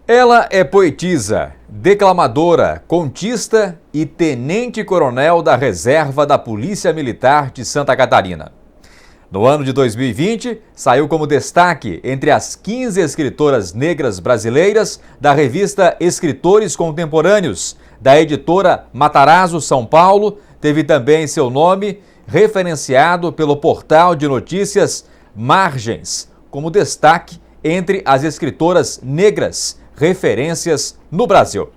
Ela é poetisa, declamadora, contista e tenente-coronel da Reserva da Polícia Militar de Santa Catarina. No ano de 2020, saiu como destaque entre as 15 escritoras negras brasileiras da revista Escritores Contemporâneos, da editora Matarazzo São Paulo. Teve também seu nome referenciado pelo portal de notícias Margens, como destaque entre as escritoras negras referências no Brasil.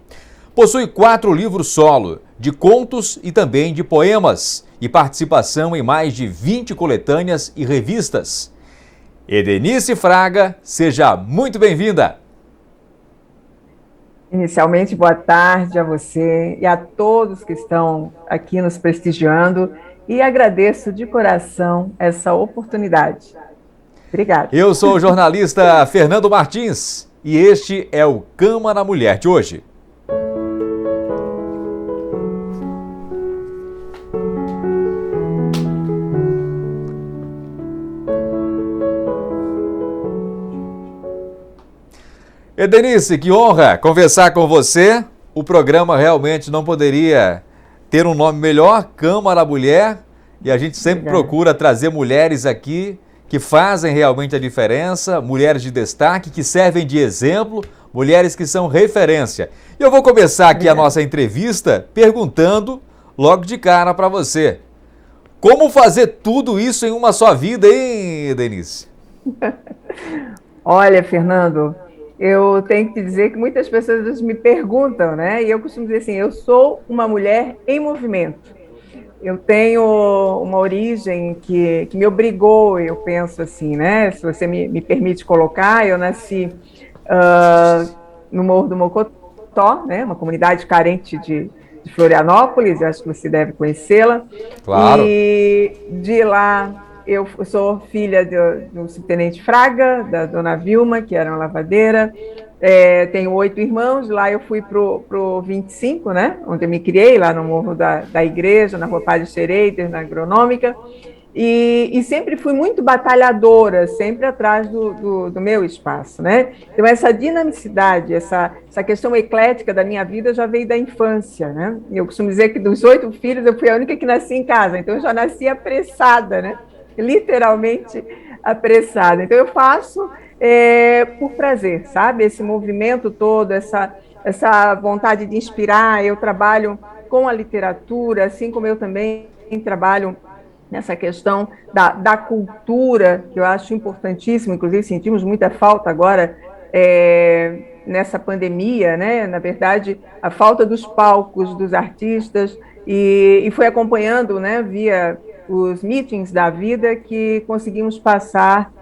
Possui 4 livros solo, de contos e também de poemas, e participação em mais de 20 coletâneas e revistas. Edenice Fraga, seja muito bem-vinda. Inicialmente, boa tarde a você e a todos que estão aqui nos prestigiando e agradeço de coração essa oportunidade. Obrigada. Eu sou o jornalista Fernando Martins e este é o Cama na Mulher de hoje. Edenice, que honra conversar com você. O programa realmente não poderia ter um nome melhor, Cama na Mulher, e a gente sempre procura trazer mulheres aqui que fazem realmente a diferença, mulheres de destaque, que servem de exemplo, mulheres que são referência. E eu vou começar aqui a nossa entrevista perguntando logo de cara para você. Como fazer tudo isso em uma só vida, hein, Edenice? Olha, Fernando, eu tenho que te dizer que muitas pessoas me perguntam, né? E eu costumo dizer assim, eu sou uma mulher em movimento. Eu tenho uma origem que me obrigou, eu penso assim, né? Se você me permite colocar, eu nasci no Morro do Mocotó, né? Uma comunidade carente de Florianópolis, acho que você deve conhecê-la. Claro. E de lá eu sou filha do subtenente Fraga, da dona Vilma, que era uma lavadeira. Tenho 8 irmãos, lá eu fui pro 25, né, onde eu me criei, lá no Morro da Igreja, na Rua Padre Schroeder, na Agronômica, e sempre fui muito batalhadora, sempre atrás do meu espaço, né? Então essa dinamicidade, essa questão eclética da minha vida já veio da infância, né? Eu costumo dizer que dos 8 filhos eu fui a única que nasci em casa, então eu já nasci apressada, né? Literalmente apressada. Então eu faço por prazer, sabe? Esse movimento todo, essa vontade de inspirar. Eu trabalho com a literatura, assim como eu também trabalho nessa questão da cultura, que eu acho importantíssimo, inclusive sentimos muita falta agora nessa pandemia, né? Na verdade, a falta dos palcos, dos artistas, e foi acompanhando, né, via os meetings da vida que conseguimos passar.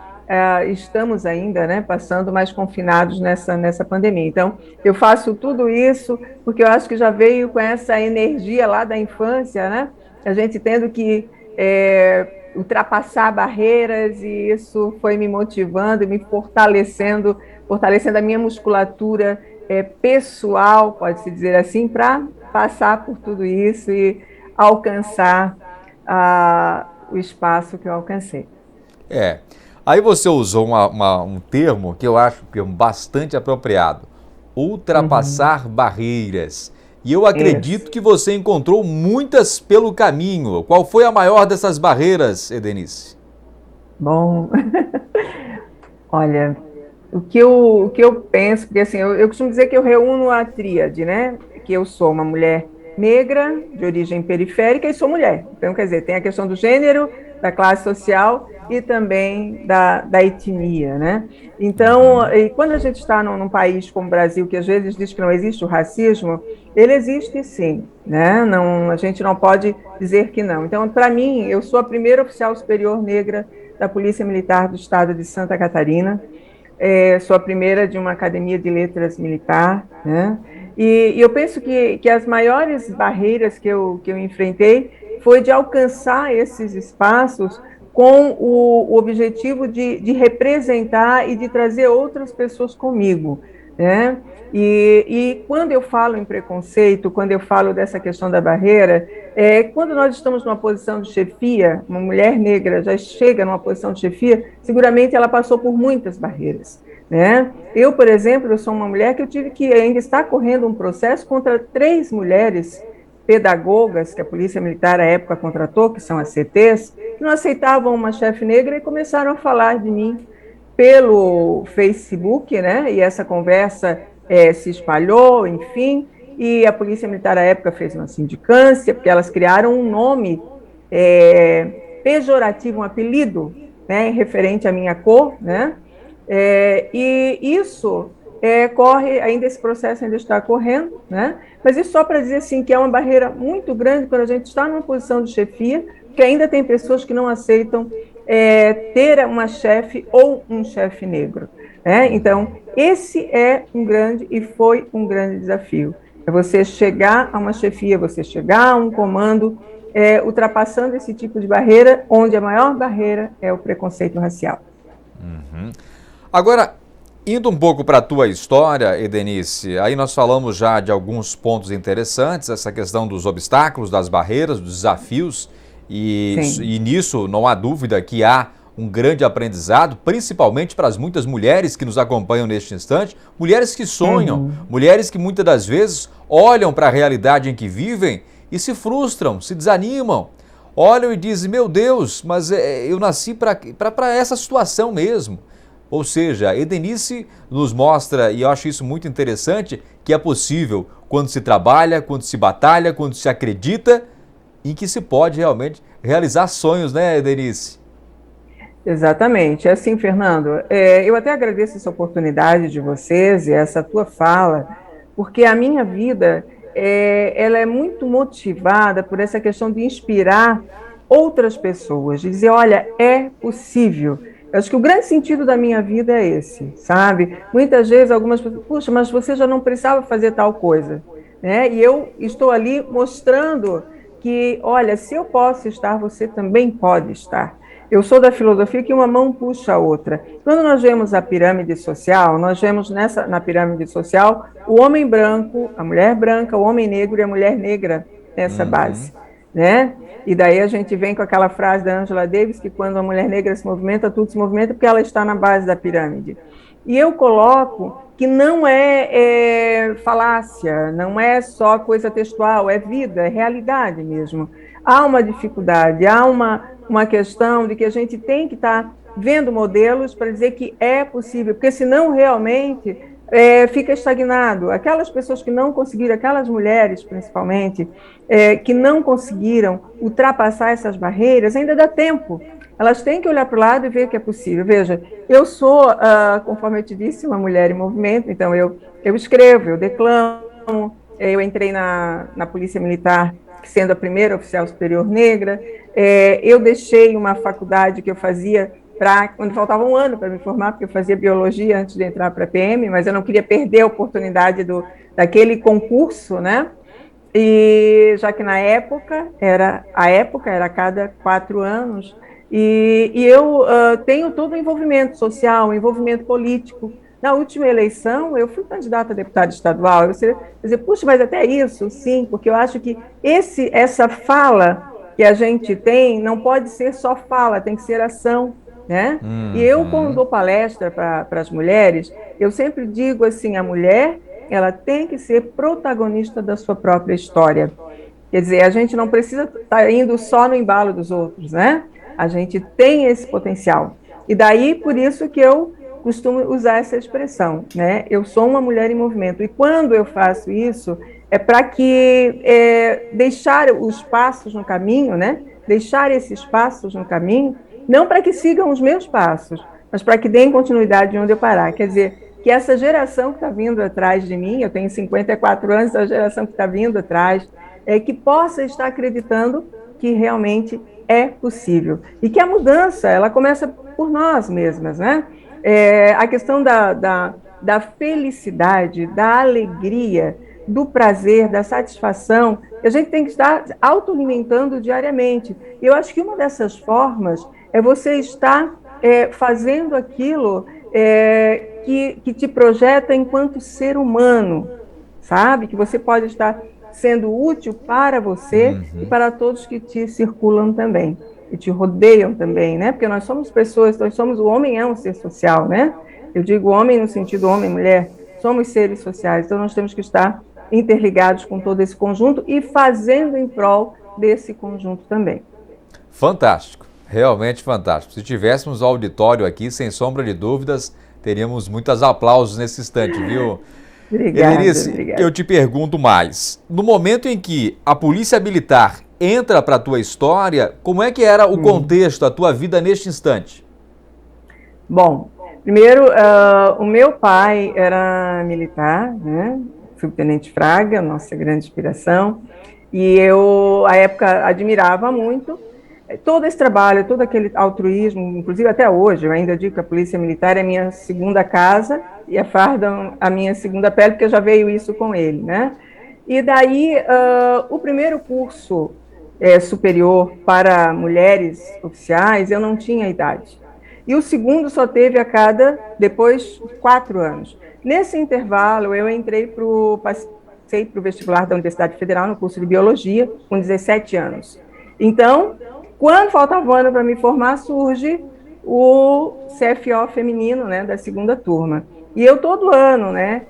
Estamos ainda, né, passando mais confinados nessa pandemia. Então, eu faço tudo isso porque eu acho que já veio com essa energia lá da infância, né? A gente tendo que ultrapassar barreiras, e isso foi me motivando e me fortalecendo a minha musculatura pessoal, pode-se dizer assim, para passar por tudo isso e alcançar o espaço que eu alcancei. Aí você usou um termo que eu acho que é bastante apropriado, ultrapassar barreiras. E eu acredito que você encontrou muitas pelo caminho. Qual foi a maior dessas barreiras, Edenice? Bom, olha, o que eu penso, porque assim, eu costumo dizer que eu reúno a tríade, né? Que eu sou uma mulher negra, de origem periférica, e sou mulher. Então, quer dizer, tem a questão do gênero, da classe social e também da etnia, né? Então, e quando a gente está num país como o Brasil, que às vezes diz que não existe o racismo, ele existe sim, né? Não, a gente não pode dizer que não. Então, para mim, eu sou a primeira oficial superior negra da Polícia Militar do Estado de Santa Catarina, sou a primeira de uma academia de letras militar, né? E eu penso que as maiores barreiras que eu enfrentei foi de alcançar esses espaços com o objetivo de representar e de trazer outras pessoas comigo, né? E quando eu falo em preconceito, quando eu falo dessa questão da barreira, quando nós estamos numa posição de chefia, uma mulher negra já chega numa posição de chefia, seguramente ela passou por muitas barreiras, né? Eu, por exemplo, eu sou uma mulher que eu tive que ainda estar correndo um processo contra 3 mulheres pedagogas que a Polícia Militar à época contratou, que são as CTs, que não aceitavam uma chefe negra e começaram a falar de mim pelo Facebook, né? E essa conversa se espalhou, enfim, e a Polícia Militar à época fez uma sindicância, porque elas criaram um nome pejorativo, um apelido, né, referente à minha cor, né? E isso corre, ainda esse processo ainda está correndo, né? Mas isso só para dizer assim que é uma barreira muito grande quando a gente está numa posição de chefia, que ainda tem pessoas que não aceitam ter uma chefe ou um chefe negro. Então, esse é um grande e foi um grande desafio. É você chegar a uma chefia, você chegar a um comando, ultrapassando esse tipo de barreira, onde a maior barreira é o preconceito racial. Uhum. Agora, indo um pouco para a tua história, Edenice, aí nós falamos já de alguns pontos interessantes, essa questão dos obstáculos, das barreiras, dos desafios, e nisso não há dúvida que há um grande aprendizado, principalmente para as muitas mulheres que nos acompanham neste instante, mulheres que sonham, mulheres que muitas das vezes olham para a realidade em que vivem e se frustram, se desanimam, olham e dizem, meu Deus, mas eu nasci para essa situação mesmo. Ou seja, Edenice nos mostra, e eu acho isso muito interessante, que é possível quando se trabalha, quando se batalha, quando se acredita, em que se pode realmente realizar sonhos, né, Edenice? Exatamente. É assim, Fernando, eu até agradeço essa oportunidade de vocês e essa tua fala, porque a minha vida, ela é muito motivada por essa questão de inspirar outras pessoas, de dizer, olha, é possível. Eu acho que o grande sentido da minha vida é esse, sabe? Muitas vezes algumas pessoas, puxa, mas você já não precisava fazer tal coisa, né? E eu estou ali mostrando que, olha, se eu posso estar, você também pode estar. Eu sou da filosofia que uma mão puxa a outra. Quando nós vemos a pirâmide social, nós vemos na pirâmide social o homem branco, a mulher branca, o homem negro e a mulher negra nessa base, né? E daí a gente vem com aquela frase da Angela Davis, que quando a mulher negra se movimenta, tudo se movimenta porque ela está na base da pirâmide. E eu coloco que não é falácia, não é só coisa textual, é vida, é realidade mesmo. Há uma dificuldade, há uma questão de que a gente tem que estar vendo modelos para dizer que é possível, porque senão realmente fica estagnado. Aquelas pessoas que não conseguiram, aquelas mulheres principalmente, que não conseguiram ultrapassar essas barreiras, ainda dá tempo. Elas têm que olhar para o lado e ver que é possível. Veja, eu sou, conforme eu te disse, uma mulher em movimento, então eu escrevo, eu declamo, eu entrei na Polícia Militar sendo a primeira oficial superior negra, eu deixei uma faculdade que eu fazia quando faltava um ano para me formar, porque eu fazia biologia antes de entrar para a PM, mas eu não queria perder a oportunidade daquele concurso, né? E já que na época era a cada 4 anos, e eu tenho todo o envolvimento social, envolvimento político. Na última eleição, eu fui candidata a deputada estadual. Você dizer, puxa, mas até isso, sim, porque eu acho que essa fala que a gente tem não pode ser só fala, tem que ser ação, né? E eu, quando dou palestra para as mulheres, eu sempre digo assim, a mulher, ela tem que ser protagonista da sua própria história. Quer dizer, a gente não precisa estar indo só no embalo dos outros, né? A gente tem esse potencial. E daí, por isso que eu costumo usar essa expressão, né? Eu sou uma mulher em movimento. E quando eu faço isso, é para que deixar os passos no caminho, né? Deixar esses passos no caminho, não para que sigam os meus passos, mas para que deem continuidade de onde eu parar. Quer dizer, que essa geração que está vindo atrás de mim, eu tenho 54 anos, essa geração que está vindo atrás, que possa estar acreditando que realmente é possível. E que a mudança, ela começa por nós mesmas, né? A questão da felicidade, da alegria, do prazer, da satisfação, a gente tem que estar autoalimentando diariamente. E eu acho que uma dessas formas é você estar fazendo aquilo que te projeta enquanto ser humano, sabe? Que você pode estar sendo útil para você e para todos que te circulam também, que te rodeiam também, né? Porque nós somos pessoas, o homem é um ser social, né? Eu digo homem no sentido homem, mulher, somos seres sociais, então nós temos que estar interligados com todo esse conjunto e fazendo em prol desse conjunto também. Fantástico, realmente fantástico. Se tivéssemos o auditório aqui, sem sombra de dúvidas, teríamos muitos aplausos nesse instante, viu? Edelirice, eu te pergunto mais. No momento em que a Polícia Militar entra para a tua história, como é que era o contexto, a tua vida neste instante? Bom, primeiro, o meu pai era militar, né? Subtenente Fraga, nossa grande inspiração, e eu, à época, admirava muito todo esse trabalho, todo aquele altruísmo, inclusive até hoje, eu ainda digo que a Polícia Militar é a minha segunda casa e a farda a minha segunda pele, porque já veio isso com ele, né? E daí, o primeiro curso superior para mulheres oficiais, eu não tinha idade. E o segundo só teve a cada, depois, 4 anos. Nesse intervalo, eu passei para o vestibular da Universidade Federal, no curso de Biologia, com 17 anos. Então, quando faltava um ano para me formar, surge o CFO feminino, né, da segunda turma. E eu, todo ano, né,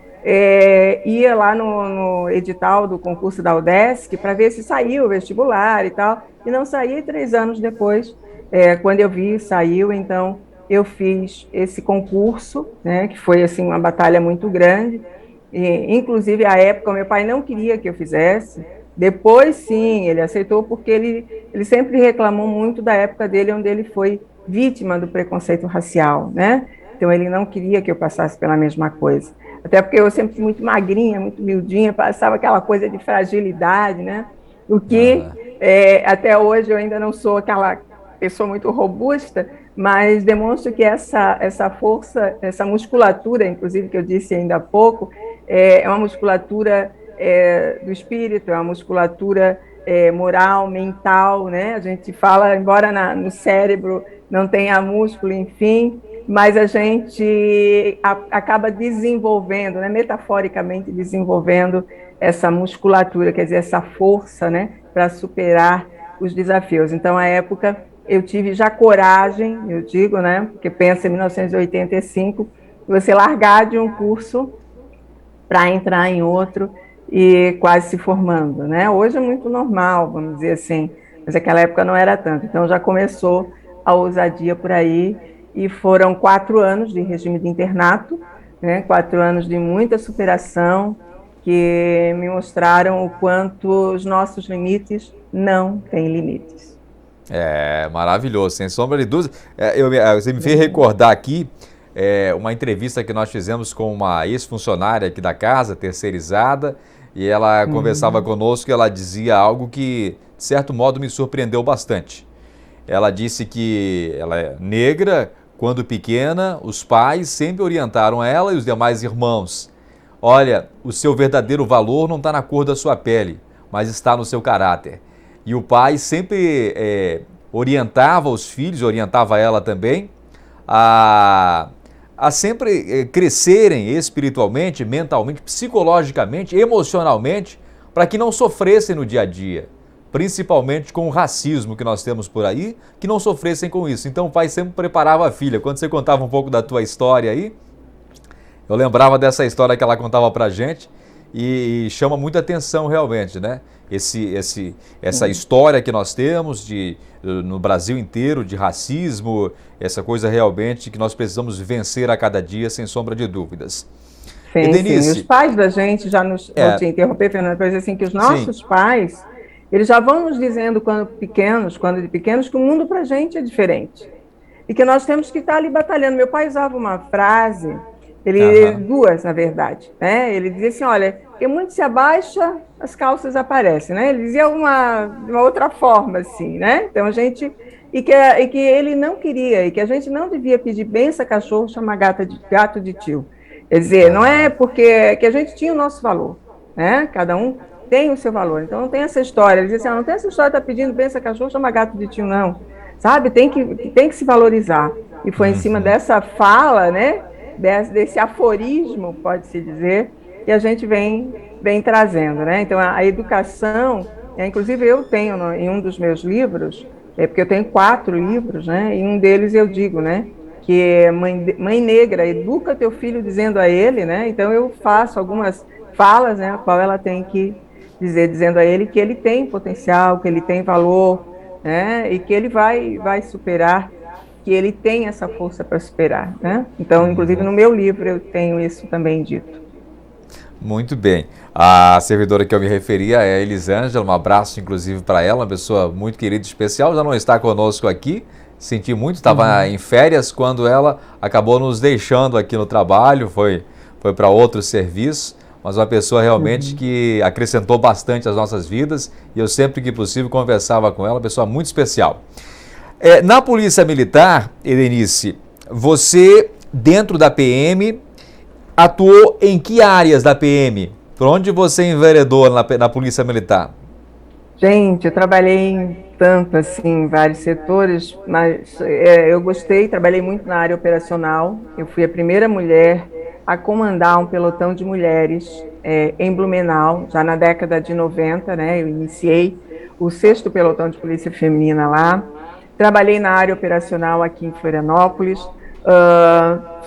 ia lá no edital do concurso da UDESC para ver se saiu o vestibular e tal, e não saía. 3 anos depois, quando eu vi, saiu. Então eu fiz esse concurso, né, que foi assim uma batalha muito grande, e, inclusive à época o meu pai não queria que eu fizesse. Depois sim, ele aceitou, porque ele sempre reclamou muito da época dele, onde ele foi vítima do preconceito racial, né? Então ele não queria que eu passasse pela mesma coisa. Até porque eu sempre fui muito magrinha, muito miudinha, passava aquela coisa de fragilidade, né? O que até hoje eu ainda não sou aquela pessoa muito robusta, mas demonstro que essa força, essa musculatura, inclusive, que eu disse ainda há pouco, é uma musculatura do espírito, é uma musculatura moral, mental, né? A gente fala, embora no cérebro não tenha músculo, enfim, mas a gente acaba desenvolvendo, né, metaforicamente desenvolvendo essa musculatura, quer dizer, essa força, né, para superar os desafios. Então, à época, eu tive já coragem, eu digo, né, porque pensa em 1985, você largar de um curso para entrar em outro e quase se formando, né? Hoje é muito normal, vamos dizer assim, mas naquela época não era tanto. Então já começou a ousadia por aí, e foram 4 anos de regime de internato, né? 4 anos de muita superação, que me mostraram o quanto os nossos limites não têm limites. Maravilhoso, sem sombra de dúvida. Você me fez recordar aqui uma entrevista que nós fizemos com uma ex-funcionária aqui da casa, terceirizada, e ela conversava conosco, e ela dizia algo que, de certo modo, me surpreendeu bastante. Ela disse que ela é negra, quando pequena, os pais sempre orientaram ela e os demais irmãos: olha, o seu verdadeiro valor não está na cor da sua pele, mas está no seu caráter. E o pai sempre orientava os filhos, orientava ela também, a sempre crescerem espiritualmente, mentalmente, psicologicamente, emocionalmente, para que não sofressem no dia a dia, principalmente com o racismo que nós temos por aí, que não sofressem com isso. Então o pai sempre preparava a filha. Quando você contava um pouco da tua história aí, eu lembrava dessa história que ela contava pra gente, e chama muita atenção realmente, né? Essa história que nós temos no Brasil inteiro de racismo, essa coisa realmente que nós precisamos vencer a cada dia, sem sombra de dúvidas. Sim, e Denise, sim. Os pais da gente, vou te interromper, Fernando, para dizer assim, que os nossos pais, eles já vão nos dizendo quando de pequenos, que o mundo para a gente é diferente. E que nós temos que estar ali batalhando. Meu pai usava uma frase, duas, na verdade, né? Ele dizia assim, olha, que muito se abaixa, as calças aparecem, né? Ele dizia de uma outra forma, assim, né? Então a gente... E que ele não queria, e que a gente não devia pedir benção a cachorro, chamar gato de tio. Quer dizer, não é porque que a gente tinha o nosso valor, né? Cada um tem o seu valor. Então não tem essa história. Ele dizia assim, não tem essa história de estar pedindo benção a cachorro, chamar gato de tio, não. Sabe? Tem que se valorizar. E foi em cima dessa fala, né, desse aforismo, pode-se dizer, que a gente vem trazendo, né? Então, a educação, inclusive eu tenho em um dos meus livros, porque eu tenho 4 livros, né? E um deles eu digo, né? Que é Mãe Negra, educa teu filho dizendo a ele, né? Então, eu faço algumas falas, né? A qual ela tem que dizer, dizendo a ele que ele tem potencial, que ele tem valor, né? E que ele vai superar, que ele tem essa força para superar, né? Então, inclusive no meu livro eu tenho isso também dito. Muito bem. A servidora que eu me referia é a Elisângela, um abraço inclusive para ela, uma pessoa muito querida e especial, já não está conosco aqui, senti muito, estava em férias quando ela acabou nos deixando aqui no trabalho, foi para outro serviço, mas uma pessoa realmente que acrescentou bastante às nossas vidas e eu sempre que possível conversava com ela, uma pessoa muito especial. Na Polícia Militar, Edenice, você dentro da PM atuou em que áreas da PM? Por onde você enveredou na Polícia Militar? Gente, eu trabalhei em vários setores, mas eu gostei, trabalhei muito na área operacional. Eu fui a primeira mulher a comandar um pelotão de mulheres em Blumenau, já na década de 90, né? Eu iniciei o 6º Pelotão de Polícia Feminina lá. Trabalhei na área operacional aqui em Florianópolis.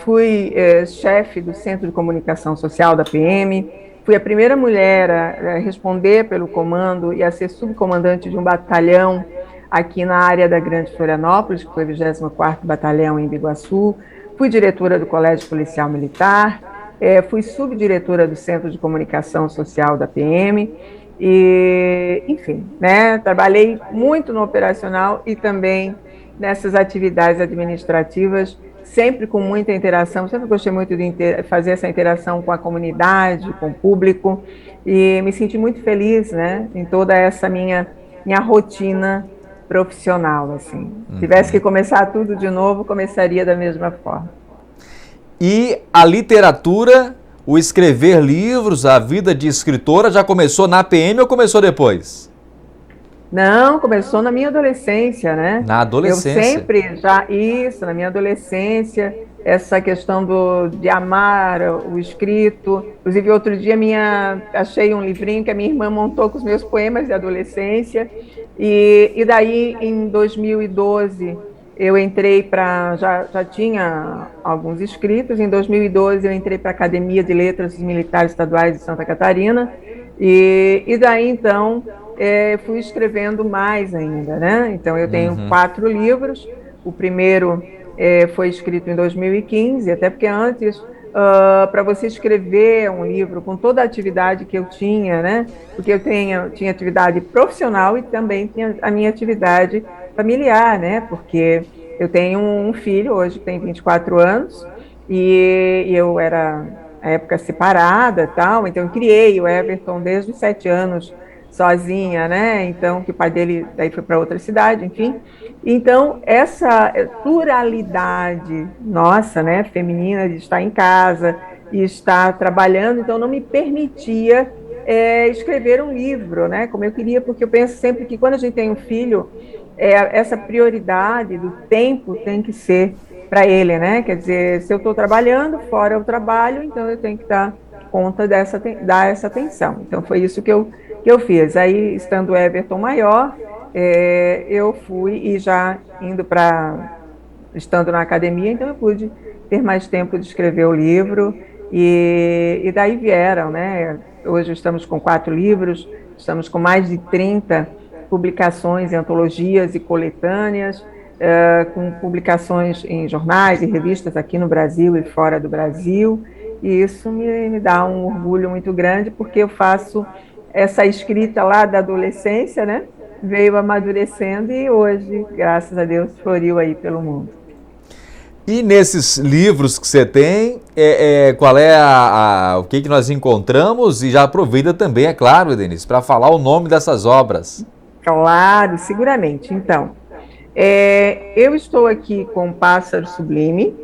Fui chefe do Centro de Comunicação Social da PM, fui a primeira mulher a responder pelo comando e a ser subcomandante de um batalhão aqui na área da Grande Florianópolis, que foi o 24º Batalhão em Biguaçu, fui diretora do Colégio Policial Militar, fui subdiretora do Centro de Comunicação Social da PM, e, enfim, né, trabalhei muito no operacional e também nessas atividades administrativas, sempre com muita interação, sempre gostei muito de fazer essa interação com a comunidade, com o público, e me senti muito feliz, né, em toda essa minha rotina profissional, assim. Se tivesse que começar tudo de novo, começaria da mesma forma. E a literatura, o escrever livros, a vida de escritora já começou na PM ou começou depois? Não, começou na minha adolescência, né? Na adolescência. Eu sempre na minha adolescência, essa questão de amar o escrito. Inclusive, outro dia achei um livrinho que a minha irmã montou com os meus poemas de adolescência. E daí, em 2012, eu entrei já tinha alguns escritos. Em 2012, eu entrei para a Academia de Letras dos Militares Estaduais de Santa Catarina. E daí, então, fui escrevendo mais ainda, né? Então, eu tenho 4 livros. O primeiro foi escrito em 2015, até porque antes, para você escrever um livro com toda a atividade que eu tinha, né? Porque eu tinha atividade profissional e também tinha a minha atividade familiar, né? Porque eu tenho um filho hoje que tem 24 anos e eu era, na época, separada e tal, então eu criei o Everton desde os 7 anos, sozinha, né? Então, que o pai dele daí foi para outra cidade, enfim. Então, essa pluralidade nossa, né, feminina, de estar em casa e estar trabalhando, então não me permitia escrever um livro, né, como eu queria, porque eu penso sempre que quando a gente tem um filho, essa prioridade do tempo tem que ser para ele, né? Quer dizer, se eu estou trabalhando, fora o trabalho, então eu tenho que dar conta dar essa atenção. Então, foi isso que eu fiz. Aí, estando o Everton maior, eu fui e já estando na academia, então eu pude ter mais tempo de escrever o livro e daí vieram, né? Hoje estamos com 4 livros, estamos com mais de 30 publicações, antologias e coletâneas, com publicações em jornais e revistas aqui no Brasil e fora do Brasil, e isso me dá um orgulho muito grande, porque eu faço essa escrita lá da adolescência, né? Veio amadurecendo e hoje, graças a Deus, floriu aí pelo mundo. E nesses livros que você tem, qual é o que nós encontramos? E já aproveita também, é claro, Denise, para falar o nome dessas obras. Claro, seguramente. Então, eu estou aqui com Pássaro Sublime,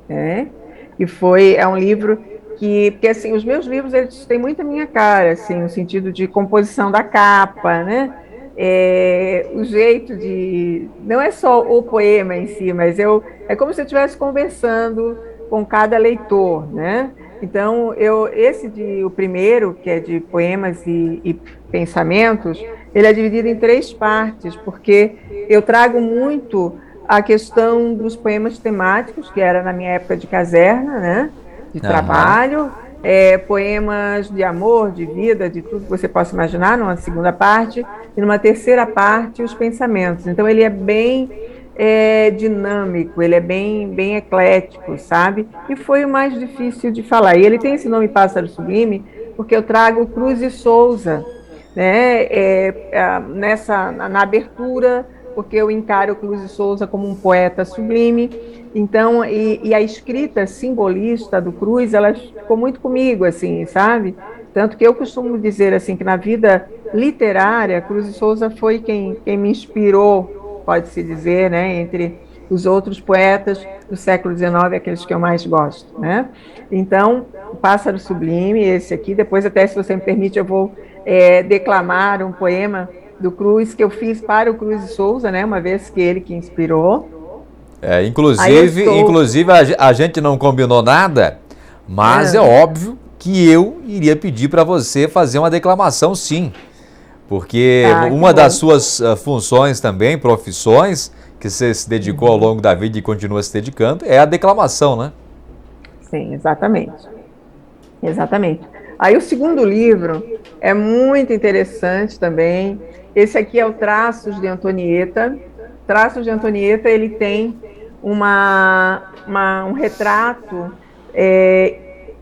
né? Que é um livro porque assim, os meus livros, eles têm muito a minha cara, assim, no sentido de composição da capa, né? O jeito não é só o poema em si, mas é como se eu estivesse conversando com cada leitor, né? Então, o primeiro, que é de poemas e pensamentos, ele é dividido em 3 partes, porque eu trago muito a questão dos poemas temáticos, que era na minha época de caserna, né? De trabalho, poemas de amor, de vida, de tudo que você possa imaginar, numa segunda parte, e numa terceira parte, os pensamentos. Então, ele é bem dinâmico, ele é bem eclético, sabe? E foi o mais difícil de falar. E ele tem esse nome Pássaro Sublime, porque eu trago Cruz e Souza, né? Na abertura, porque eu encaro Cruz e Souza como um poeta sublime. Então, e a escrita simbolista do Cruz, ela ficou muito comigo, assim, sabe? Tanto que eu costumo dizer, assim, que na vida literária, Cruz e Souza foi quem me inspirou, pode-se dizer, né, entre os outros poetas do século XIX, aqueles que eu mais gosto, né? Então, o Pássaro Sublime, esse aqui, depois até, se você me permite, eu vou declamar um poema do Cruz, que eu fiz para o Cruz e Souza, né, uma vez que ele que inspirou. Inclusive a gente não combinou nada, mas é óbvio que eu iria pedir para você fazer uma declamação, sim. Porque uma das suas funções também, profissões, que você se dedicou ao longo da vida e continua se dedicando, é a declamação, né? Sim, exatamente. Exatamente. Aí o segundo livro é muito interessante também. Esse aqui é o Traços de Antonieta. Traços de Antonieta, ele tem um retrato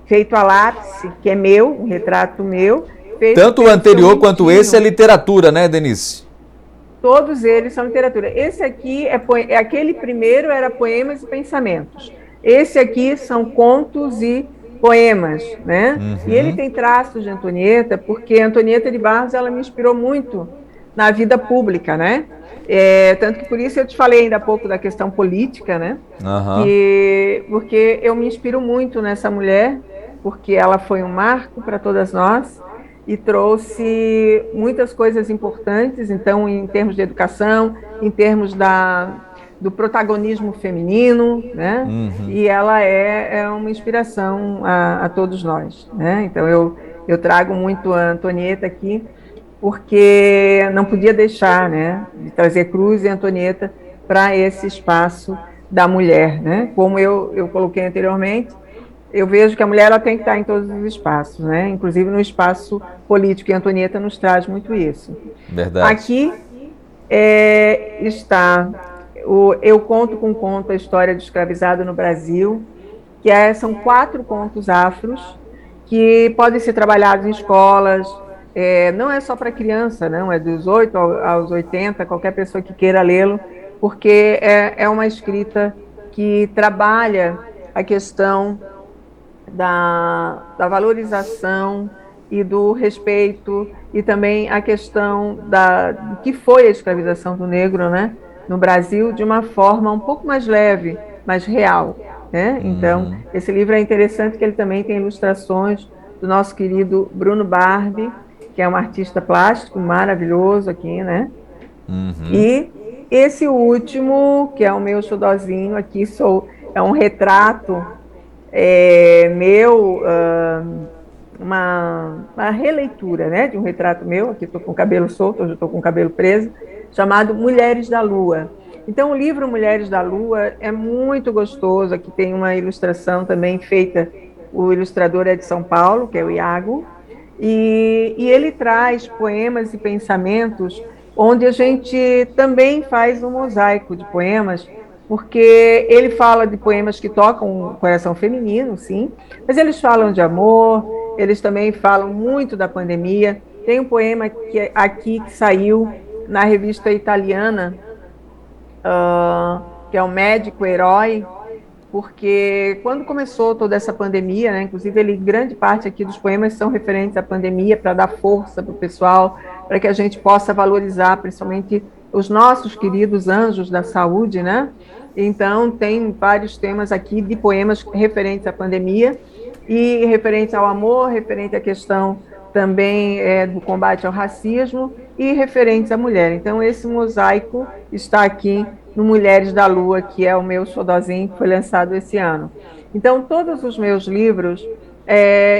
feito a lápis, que é meu, um retrato meu. Tanto o anterior quanto esse é literatura, né, Denise? Todos eles são literatura. Esse aqui aquele primeiro era poemas e pensamentos. Esse aqui são contos e poemas, né? E ele tem traços de Antonieta, porque Antonieta de Barros, ela me inspirou muito na vida pública, né? Tanto que por isso eu te falei ainda há pouco da questão política, né? Porque eu me inspiro muito nessa mulher, porque ela foi um marco para todas nós e trouxe muitas coisas importantes, então, em termos de educação, em termos do protagonismo feminino, né? E ela é uma inspiração a todos nós, né? Então, eu trago muito a Antonieta aqui, porque não podia deixar, né, de trazer Cruz e Antonieta para esse espaço da mulher, né? Como eu coloquei anteriormente, eu vejo que a mulher ela tem que estar em todos os espaços, né? Inclusive no espaço político, e a Antonieta nos traz muito isso. Verdade. Aqui está Eu Conto com Conto, a história do escravizado no Brasil, que são 4 contos afros que podem ser trabalhados em escolas. Não é só para criança, não, é dos 8 aos 80, qualquer pessoa que queira lê-lo, porque é uma escrita que trabalha a questão da valorização e do respeito, e também a questão do que foi a escravização do negro, né, no Brasil, de uma forma um pouco mais leve, mais real, né? Então, esse livro é interessante, que ele também tem ilustrações do nosso querido Bruno Barbi, que é um artista plástico maravilhoso aqui, né? E esse último, que é o meu xodozinho aqui, é um retrato meu, uma releitura, né, de um retrato meu. Aqui estou com o cabelo solto, hoje estou com o cabelo preso, chamado Mulheres da Lua. Então, o livro Mulheres da Lua é muito gostoso. Aqui tem uma ilustração também feita, o ilustrador é de São Paulo, que é o Iago, e ele traz poemas e pensamentos, onde a gente também faz um mosaico de poemas, porque ele fala de poemas que tocam o coração feminino, sim, mas eles falam de amor, eles também falam muito da pandemia. Tem um poema que saiu na revista italiana, que é o Médico Herói, porque quando começou toda essa pandemia, né, inclusive grande parte aqui dos poemas são referentes à pandemia, para dar força para o pessoal, para que a gente possa valorizar principalmente os nossos queridos anjos da saúde, né? Então, tem vários temas aqui de poemas referentes à pandemia e referentes ao amor, referente à questão também do combate ao racismo e referentes à mulher. Então, esse mosaico está aqui no Mulheres da Lua, que é o meu xodozinho, que foi lançado esse ano. Então, todos os meus livros,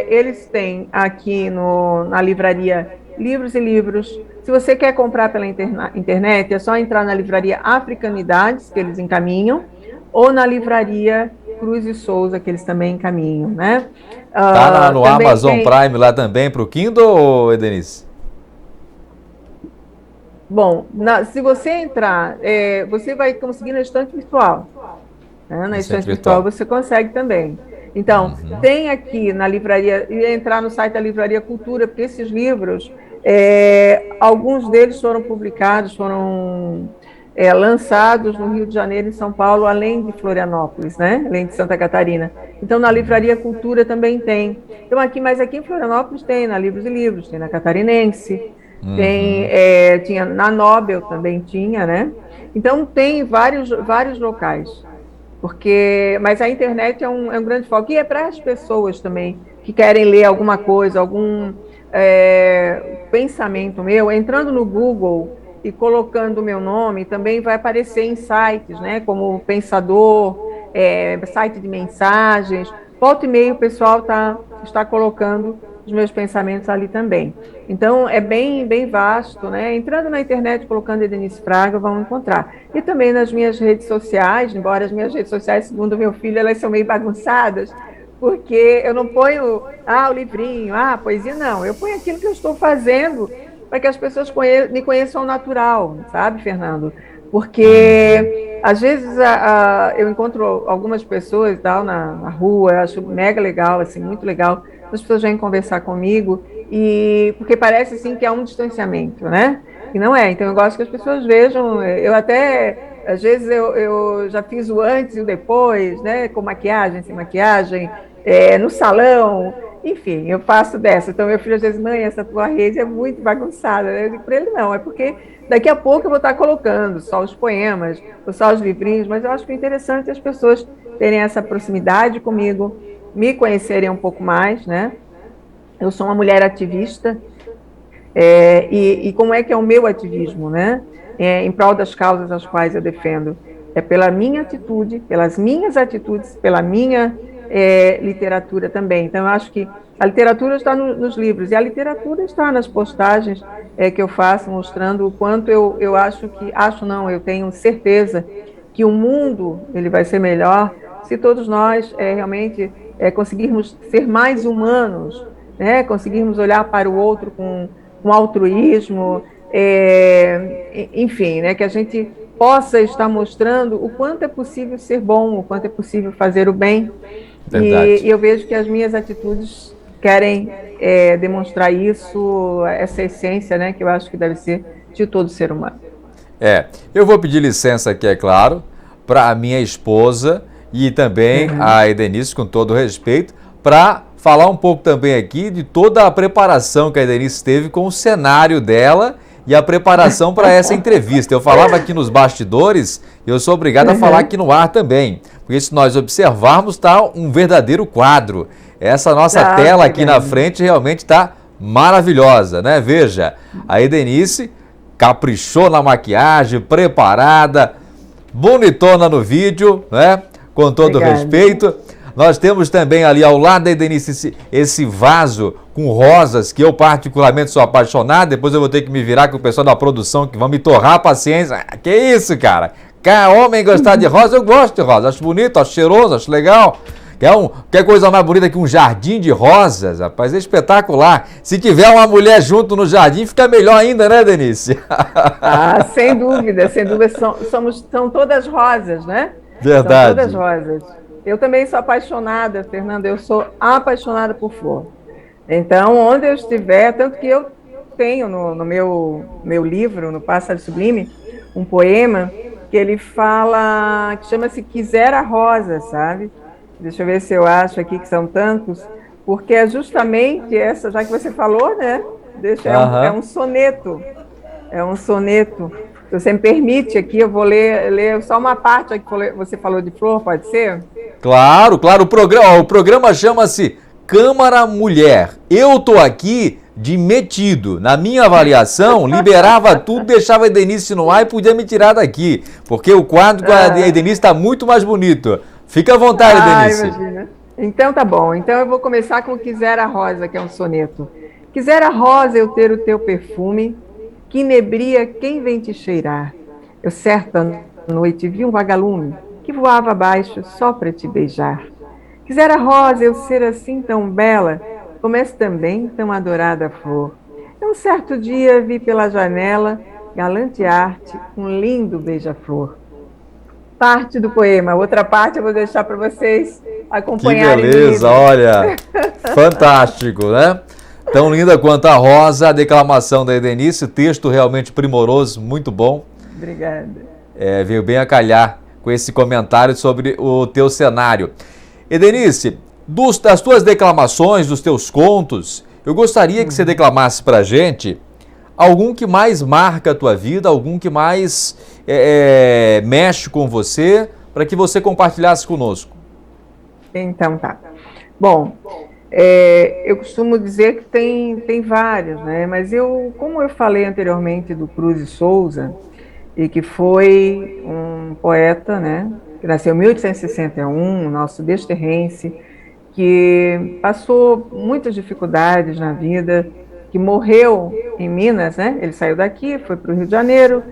eles têm aqui na livraria Livros e Livros. Se você quer comprar pela internet, é só entrar na livraria Africanidades, que eles encaminham, ou na livraria Cruz e Souza, que eles também encaminham, né? Tá no Amazon Prime lá também para o Kindle, Edenice? Bom, se você entrar, você vai conseguir na estante virtual. Né? Na estante virtual você consegue também. Então, tem aqui na livraria, e entrar no site da Livraria Cultura, porque esses livros, alguns deles foram publicados, foram lançados no Rio de Janeiro e São Paulo, além de Florianópolis, né? Além de Santa Catarina. Então, na Livraria Cultura também tem. Então, mas aqui em Florianópolis tem, na Livros e Livros, tem na Catarinense, tinha na Nobel também tinha, né? Então, tem vários locais. Mas a internet é um grande foco, e é para as pessoas também que querem ler alguma coisa, algum pensamento meu, entrando no Google e colocando o meu nome, também vai aparecer em sites, né, como Pensador, site de mensagens. Volta e meia o pessoal está colocando os meus pensamentos ali também. Então, é bem vasto, né? Entrando na internet, colocando Edenice Fraga, vão encontrar. E também nas minhas redes sociais, embora as minhas redes sociais, segundo o meu filho, elas são meio bagunçadas, porque eu não ponho, o livrinho, a poesia, não. Eu ponho aquilo que eu estou fazendo para que as pessoas me conheçam ao natural, sabe, Fernando? Porque, às vezes, eu encontro algumas pessoas na rua, eu acho mega legal, assim, muito legal, as pessoas vêm conversar comigo, porque parece assim que há um distanciamento, né? E não é. Então eu gosto que as pessoas vejam. Eu até, às vezes, eu já fiz o antes e o depois, né? Com maquiagem, sem maquiagem, no salão, enfim, eu faço dessa. Então meu filho às vezes, mãe, essa tua rede é muito bagunçada. Eu digo para ele, não, é porque daqui a pouco eu vou estar colocando só os poemas, só os livrinhos, mas eu acho que é interessante as pessoas terem essa proximidade comigo, me conhecerem um pouco mais, né? Eu sou uma mulher ativista, e como é que é o meu ativismo, né? Em prol das causas as quais eu defendo. É pela minha atitude, pelas minhas atitudes, pela minha literatura também. Então, eu acho que a literatura está nos livros, e a literatura está nas postagens que eu faço, mostrando o quanto eu acho que... eu tenho certeza que o mundo ele vai ser melhor se todos nós realmente conseguirmos ser mais humanos, né? Conseguirmos olhar para o outro com altruísmo, enfim, né? Que a gente possa estar mostrando o quanto é possível ser bom, o quanto é possível fazer o bem. E eu vejo que as minhas atitudes querem demonstrar isso, essa essência, né? Que eu acho que deve ser de todo ser humano. Eu vou pedir licença aqui, é claro, para a minha esposa e também a Edenice, com todo respeito, para falar um pouco também aqui de toda a preparação que a Edenice teve com o cenário dela e a preparação para essa entrevista. Eu falava aqui nos bastidores, eu sou obrigado a falar aqui no ar também, porque se nós observarmos, está um verdadeiro quadro. Essa nossa tela aqui na frente realmente está maravilhosa, né? Veja, a Edenice caprichou na maquiagem, preparada, bonitona no vídeo, né? Com todo respeito. Nós temos também ali ao lado da Edenice esse vaso com rosas, que eu particularmente sou apaixonado. Depois eu vou ter que me virar com o pessoal da produção que vão me torrar a paciência. Que isso, cara? Homem gostar de rosa, eu gosto de rosa. Acho bonito, acho cheiroso, acho legal. Quer coisa mais bonita que um jardim de rosas, rapaz? É espetacular. Se tiver uma mulher junto no jardim, fica melhor ainda, né, Edenice? Sem dúvida, sem dúvida. São todas rosas, né? Verdade. São todas rosas. Eu também sou apaixonada, Fernanda, eu sou apaixonada por flor. Então, onde eu estiver, tanto que eu tenho no meu livro, no Pássaro Sublime, um poema que ele fala, que chama-se Quiser a Rosa, sabe? Deixa eu ver se eu acho aqui que são tantos, porque é justamente essa, já que você falou, né? É um soneto. É um soneto. Se você me permite aqui, eu vou ler só uma parte aqui que você falou de flor, pode ser? Claro. O programa chama-se Câmara Mulher. Eu tô aqui de metido. Na minha avaliação, liberava tudo, deixava a Edenice no ar e podia me tirar daqui. Porque o quadro com a Edenice está muito mais bonito. Fica à vontade, Denise. Imagina. Então tá bom. Então eu vou começar com Quisera Rosa, que é um soneto. Quisera rosa eu ter o teu perfume, que inebria quem vem te cheirar. Eu certa noite vi um vagalume, que voava abaixo só para te beijar. Quisera rosa eu ser assim tão bela, como és também tão adorada flor. Um certo dia vi pela janela, galante arte, um lindo beija-flor. Parte do poema, outra parte eu vou deixar para vocês Que acompanharem. beleza, olha, fantástico, né? Tão linda quanto a rosa, a declamação da Edenice, texto realmente primoroso, muito bom. Obrigada. Veio bem a calhar com esse comentário sobre o teu cenário. Edenice, das tuas declamações, dos teus contos, eu gostaria que você declamasse pra gente algum que mais marca a tua vida, algum que mais mexe com você, para que você compartilhasse conosco. Então tá. Bom, eu costumo dizer que tem vários, né? Mas como eu falei anteriormente do Cruz de Souza, e que foi um poeta, né? Que nasceu em 1861, nosso desterrense, que passou muitas dificuldades na vida, que morreu em Minas, né? Ele saiu daqui, foi para o Rio de Janeiro,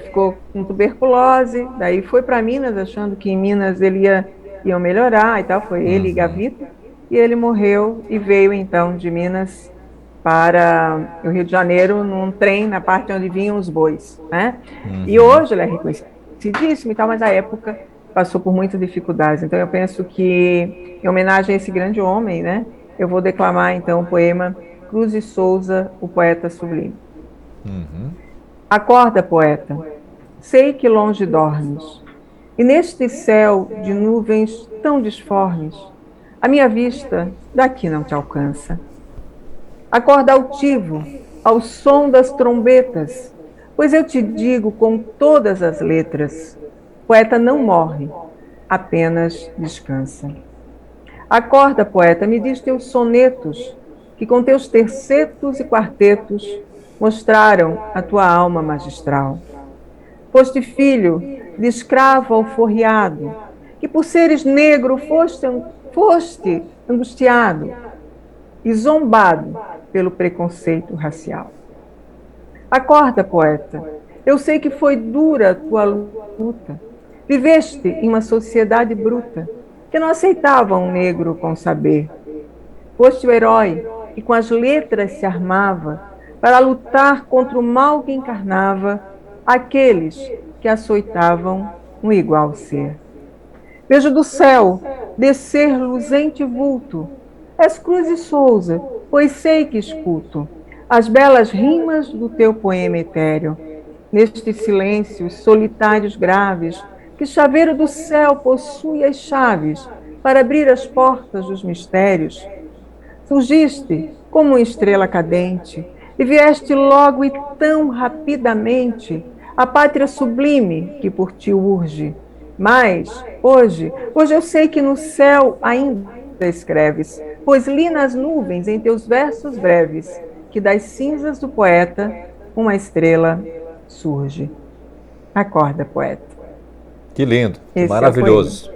ficou com tuberculose, daí foi para Minas, achando que em Minas ele ia melhorar e tal, foi ele e Gavito, e ele morreu e veio então de Minas para o Rio de Janeiro num trem na parte onde vinham os bois, né? E hoje ele é reconhecidíssimo e tal, mas na época passou por muitas dificuldades. Então eu penso que, em homenagem a esse grande homem, né, eu vou declamar então o poema Cruz de Souza, o poeta sublime. Acorda, poeta, sei que longe dormes, e neste céu de nuvens tão disformes, a minha vista daqui não te alcança. Acorda altivo, ao som das trombetas, pois eu te digo com todas as letras, poeta não morre, apenas descansa. Acorda, poeta, me diz teus sonetos, que com teus tercetos e quartetos mostraram a tua alma magistral. Foste filho de escravo alforriado, que por seres negro foste angustiado e zombado pelo preconceito racial. Acorda, poeta, eu sei que foi dura a tua luta. Viveste em uma sociedade bruta, que não aceitava um negro com saber. Foste o herói que com as letras se armava para lutar contra o mal que encarnava aqueles que açoitavam um igual ser. Vejo do céu descer luzente vulto, és Cruz de Souza, pois sei que escuto as belas rimas do teu poema etéreo, nestes silêncios solitários graves, que chaveiro do céu possui as chaves para abrir as portas dos mistérios. Surgiste como uma estrela cadente e vieste logo e tão rapidamente a pátria sublime que por ti urge. Mas, hoje eu sei que no céu ainda escreves, pois li nas nuvens em teus versos breves, que das cinzas do poeta uma estrela surge. Acorda, poeta. Que lindo, que Esse maravilhoso.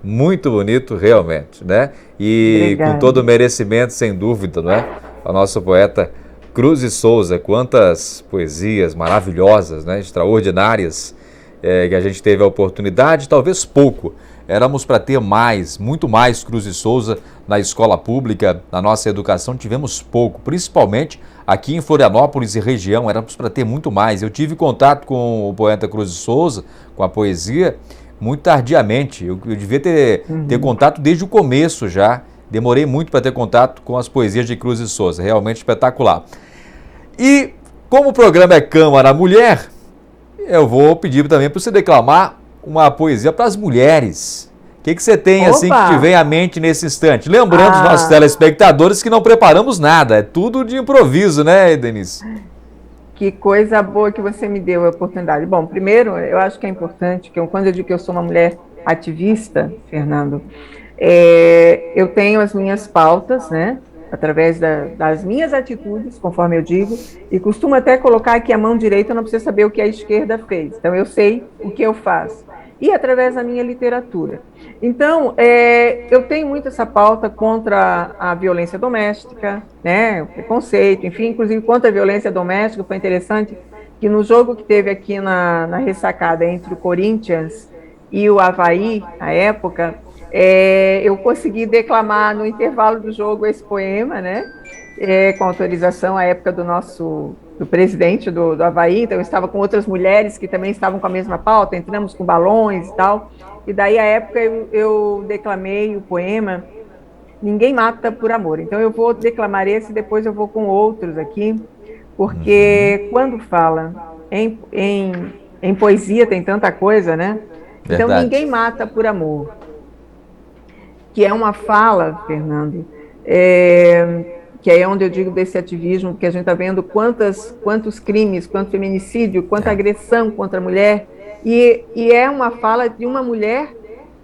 Muito bonito, realmente, né? E Obrigada. com todo o merecimento, sem dúvida, não é? O nosso poeta Cruz de Souza, quantas poesias maravilhosas, né? Extraordinárias, que a gente teve a oportunidade, talvez pouco. Éramos para ter mais, muito mais Cruz de Souza na escola pública, na nossa educação, tivemos pouco, principalmente aqui em Florianópolis e região, éramos para ter muito mais. Eu tive contato com o poeta Cruz de Souza, com a poesia, muito tardiamente. Eu devia ter contato desde o começo já, demorei muito para ter contato com as poesias de Cruz de Souza, realmente espetacular. E como o programa é Câmara Mulher, eu vou pedir também para você declamar uma poesia para as mulheres. O que você tem assim que te vem à mente nesse instante? Lembrando os nossos telespectadores que não preparamos nada, é tudo de improviso, né, Denise? Que coisa boa que você me deu a oportunidade. Bom, primeiro, eu acho que é importante, que quando eu digo que eu sou uma mulher ativista, Fernando, eu tenho as minhas pautas, né? Através das minhas atitudes, conforme eu digo, e costumo até colocar que a mão direita não precisa saber o que a esquerda fez. Então, eu sei o que eu faço. e através da minha literatura. Então, eu tenho muito essa pauta contra a violência doméstica, né, o preconceito, enfim, inclusive contra a violência doméstica. Foi interessante que no jogo que teve aqui na ressacada entre o Corinthians e o Avaí, à época, eu consegui declamar no intervalo do jogo esse poema, né, com autorização à época do presidente do Avaí. Então eu estava com outras mulheres que também estavam com a mesma pauta, entramos com balões e tal, e daí à época eu declamei o poema Ninguém Mata por Amor. Então eu vou declamar esse, depois eu vou com outros aqui, porque quando fala em poesia tem tanta coisa, né? Então, Verdade. Ninguém Mata por Amor, que é uma fala, Fernando, que é onde eu digo desse ativismo, que a gente está vendo quantos crimes, quanto feminicídio, quanta agressão contra a mulher, e é uma fala de uma mulher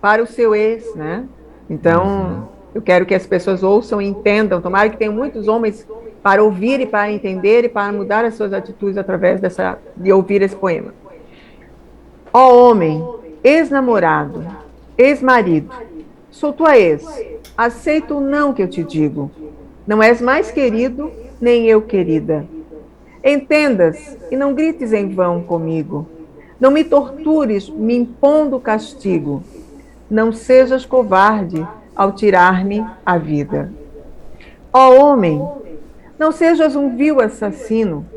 para o seu ex, né? Então, eu quero que as pessoas ouçam e entendam, tomara que tenham muitos homens para ouvir e para entender e para mudar as suas atitudes através de ouvir esse poema. Ó homem, ex-namorado, ex-marido, sou tua ex, aceito o não que eu te digo. Não és mais querido, nem eu querida. Entendas e não grites em vão comigo. Não me tortures me impondo castigo. Não sejas covarde ao tirar-me a vida. Ó homem, não sejas um vil assassino.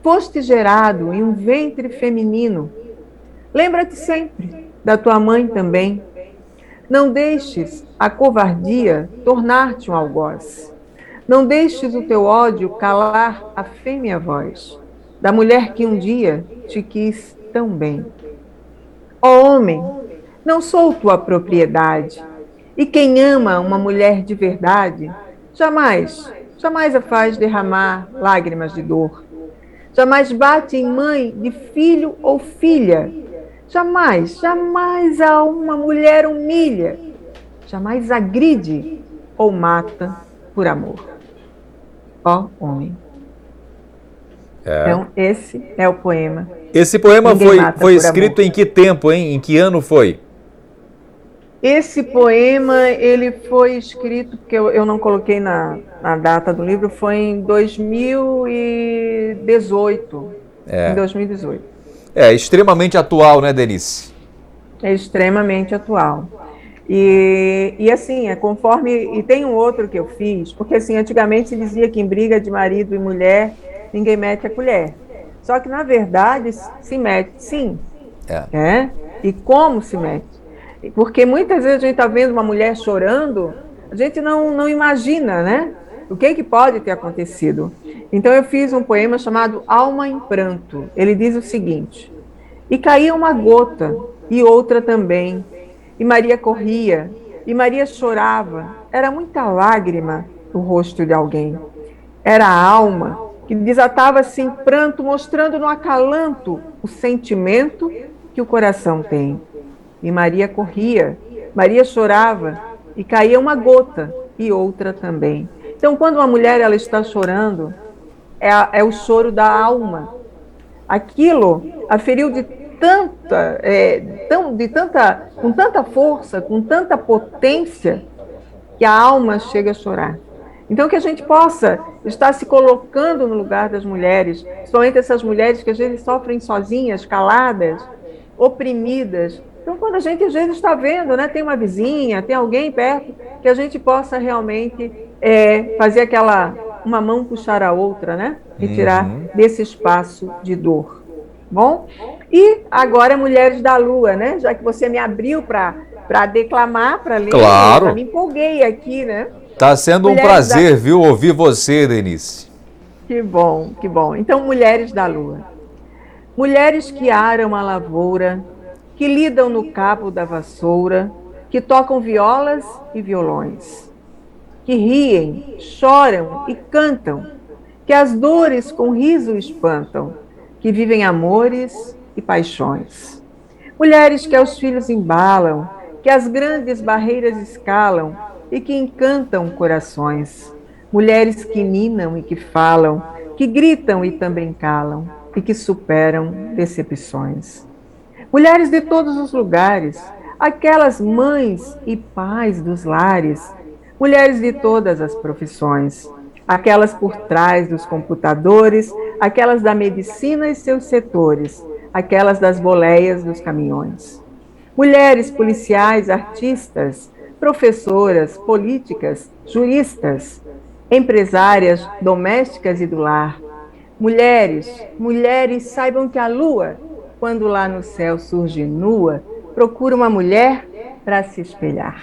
Foste gerado em um ventre feminino. Lembra-te sempre da tua mãe também. Não deixes a covardia tornar-te um algoz. Não deixes o teu ódio calar a fêmea voz da mulher que um dia te quis tão bem. Ó homem, não sou tua propriedade, e quem ama uma mulher de verdade, jamais a faz derramar lágrimas de dor. Jamais bate em mãe de filho ou filha. Jamais a uma mulher humilha. Jamais agride ou mata por amor. Ó homem. Então, esse é o poema. Esse poema foi escrito em que tempo, hein? Em que ano foi? Esse poema, ele foi escrito, porque eu não coloquei na data do livro, foi em 2018. Em 2018. É extremamente atual, né, Denise? É extremamente atual. E assim, conforme... E tem um outro que eu fiz, porque assim, antigamente se dizia que em briga de marido e mulher, ninguém mete a colher. Só que, na verdade, se mete, sim. E como se mete? Porque muitas vezes a gente está vendo uma mulher chorando, a gente não imagina, né? O que pode ter acontecido. Então eu fiz um poema chamado Alma em Pranto. Ele diz o seguinte: e caía uma gota, e outra também, e Maria corria, e Maria chorava. Era muita lágrima no rosto de alguém. Era a alma que desatava-se em pranto, mostrando no acalanto o sentimento que o coração tem. E Maria corria, Maria chorava, e caía uma gota, e outra também. Então, quando uma mulher ela está chorando, é o choro da alma. Aquilo aferiu com tanta força, com tanta potência, que a alma chega a chorar. Então, que a gente possa estar se colocando no lugar das mulheres, principalmente essas mulheres que às vezes sofrem sozinhas, caladas, oprimidas. Então, quando a gente às vezes está vendo, né, tem uma vizinha, tem alguém perto, que a gente possa realmente fazer uma mão puxar a outra, né? E tirar desse espaço de dor. Bom? E agora, Mulheres da Lua, né? Já que você me abriu para declamar, para ler, claro. Eu me empolguei aqui, né? Tá sendo um prazer, viu, ouvir você, Denise. Que bom, que bom. Então, Mulheres da Lua. Mulheres que aram a lavoura, que lidam no cabo da vassoura, que tocam violas e violões, que riem, choram e cantam, que as dores com riso espantam, que vivem amores e paixões. Mulheres que aos filhos embalam, que as grandes barreiras escalam e que encantam corações. Mulheres que ninam e que falam, que gritam e também calam e que superam decepções. Mulheres de todos os lugares, aquelas mães e pais dos lares, mulheres de todas as profissões, aquelas por trás dos computadores, aquelas da medicina e seus setores, aquelas das boleias dos caminhões. Mulheres policiais, artistas, professoras, políticas, juristas, empresárias, domésticas e do lar. Mulheres, mulheres, saibam que a lua, quando lá no céu surge nua, procura uma mulher para se espelhar.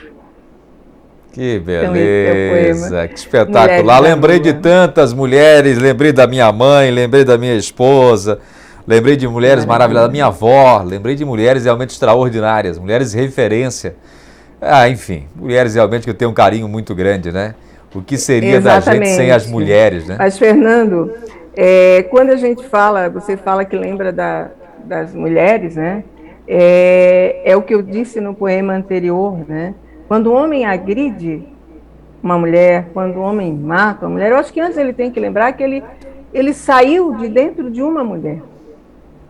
Que Então, esse é o beleza, poema. que espetacular. Mulheres da Lembrei de Lua. tantas mulheres, lembrei da minha mãe, lembrei da minha esposa, lembrei de mulheres maravilhosas, da minha avó, lembrei de mulheres realmente extraordinárias, mulheres de referência. Enfim, mulheres realmente que eu tenho um carinho muito grande, né? O que seria da gente sem as mulheres, né? Mas, Fernando, quando a gente fala, você fala que lembra das mulheres, né? É o que eu disse no poema anterior, né? Quando o homem agride uma mulher, quando o homem mata uma mulher, eu acho que antes ele tem que lembrar que ele saiu de dentro de uma mulher,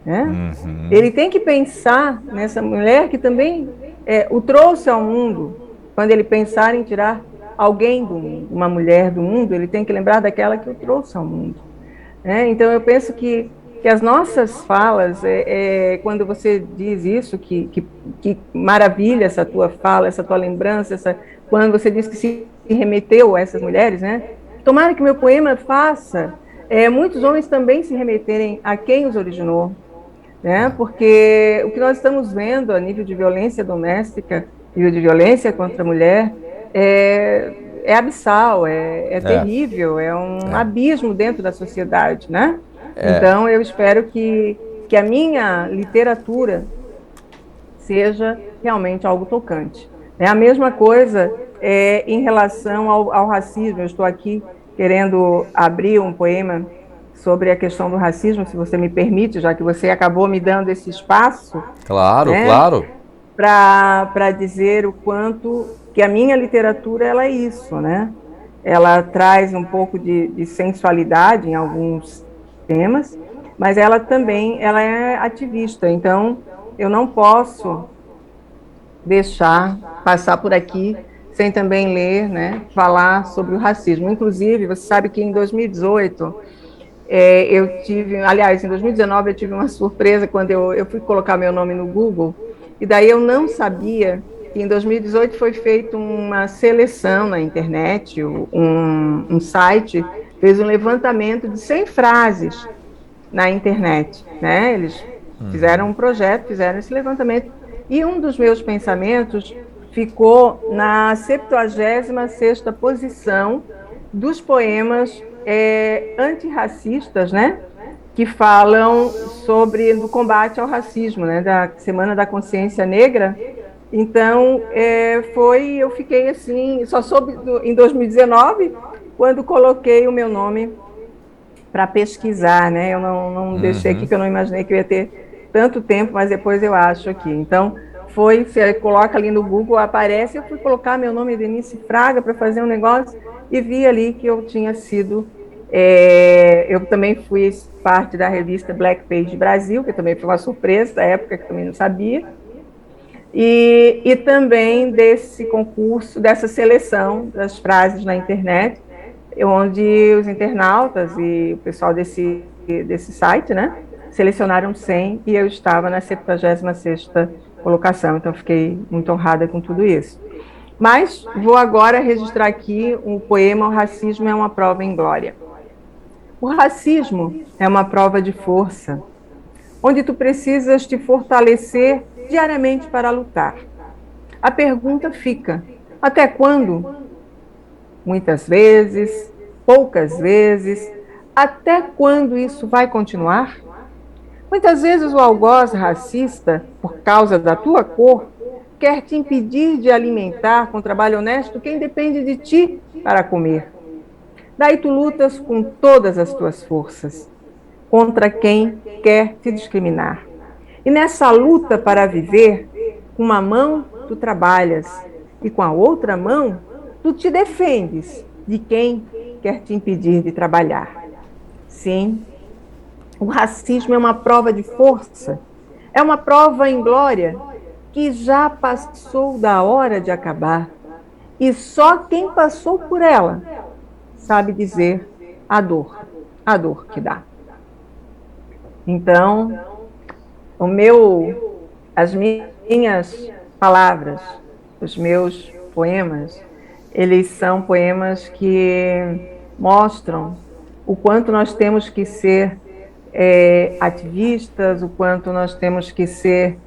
né? Uhum. Ele tem que pensar nessa mulher que também o trouxe ao mundo. Quando ele pensar em tirar alguém do mundo, uma mulher do mundo, ele tem que lembrar daquela que o trouxe ao mundo. Então, eu penso que as nossas falas, quando você diz isso, que maravilha essa tua fala, essa tua lembrança, quando você diz que se remeteu a essas mulheres, né? Tomara que meu poema faça muitos homens também se remeterem a quem os originou, né? Porque o que nós estamos vendo a nível de violência doméstica, nível de violência contra a mulher, é abissal, é terrível, é um abismo dentro da sociedade, né? Então, eu espero que a minha literatura seja realmente algo tocante. É a mesma coisa em relação ao racismo. Eu estou aqui querendo abrir um poema sobre a questão do racismo, se você me permite, já que você acabou me dando esse espaço. Claro, né? claro. Para dizer o quanto que a minha literatura ela é isso, né? Ela traz um pouco de sensualidade em alguns temas, mas ela também é ativista. Então, eu não posso deixar passar por aqui sem também ler, né, falar sobre o racismo. Inclusive, você sabe que em 2018 eu tive, aliás, em 2019 eu tive uma surpresa quando eu fui colocar meu nome no Google, e daí eu não sabia que em 2018 foi feita uma seleção na internet, um site fez um levantamento de 100 frases na internet, né? Eles fizeram um projeto, fizeram esse levantamento, e um dos meus pensamentos ficou na 76ª posição dos poemas antirracistas, né? Que falam sobre o combate ao racismo, né? Da Semana da Consciência Negra. Então, eu fiquei assim, só soube em 2019, quando coloquei o meu nome para pesquisar, né? Eu não deixei aqui, que eu não imaginei que eu ia ter tanto tempo, mas depois eu acho aqui. Então, você coloca ali no Google, aparece, eu fui colocar meu nome, Denise Fraga, para fazer um negócio, e vi ali que eu tinha sido... eu também fui parte da revista Black Page Brasil, que também foi uma surpresa, da época que eu também não sabia, e também desse concurso, dessa seleção das frases na internet, onde os internautas e o pessoal desse site, né, selecionaram 100, e eu estava na 76ª colocação, então fiquei muito honrada com tudo isso. Mas vou agora registrar aqui um poema, O Racismo é uma Prova em Glória. O racismo é uma prova de força, onde tu precisas te fortalecer diariamente para lutar. A pergunta fica: até quando? Muitas vezes, poucas vezes, até quando isso vai continuar? Muitas vezes o algoz racista, por causa da tua cor, quer te impedir de alimentar com trabalho honesto quem depende de ti para comer. Daí tu lutas com todas as tuas forças contra quem quer te discriminar. E nessa luta para viver, com uma mão tu trabalhas e com a outra mão tu te defendes de quem quer te impedir de trabalhar. Sim, o racismo é uma prova de força. É uma prova em glória que já passou da hora de acabar. E só quem passou por ela sabe dizer a dor que dá. Então, as minhas palavras, os meus poemas, eles são poemas que mostram o quanto nós temos que ser ativistas, o quanto nós temos que ser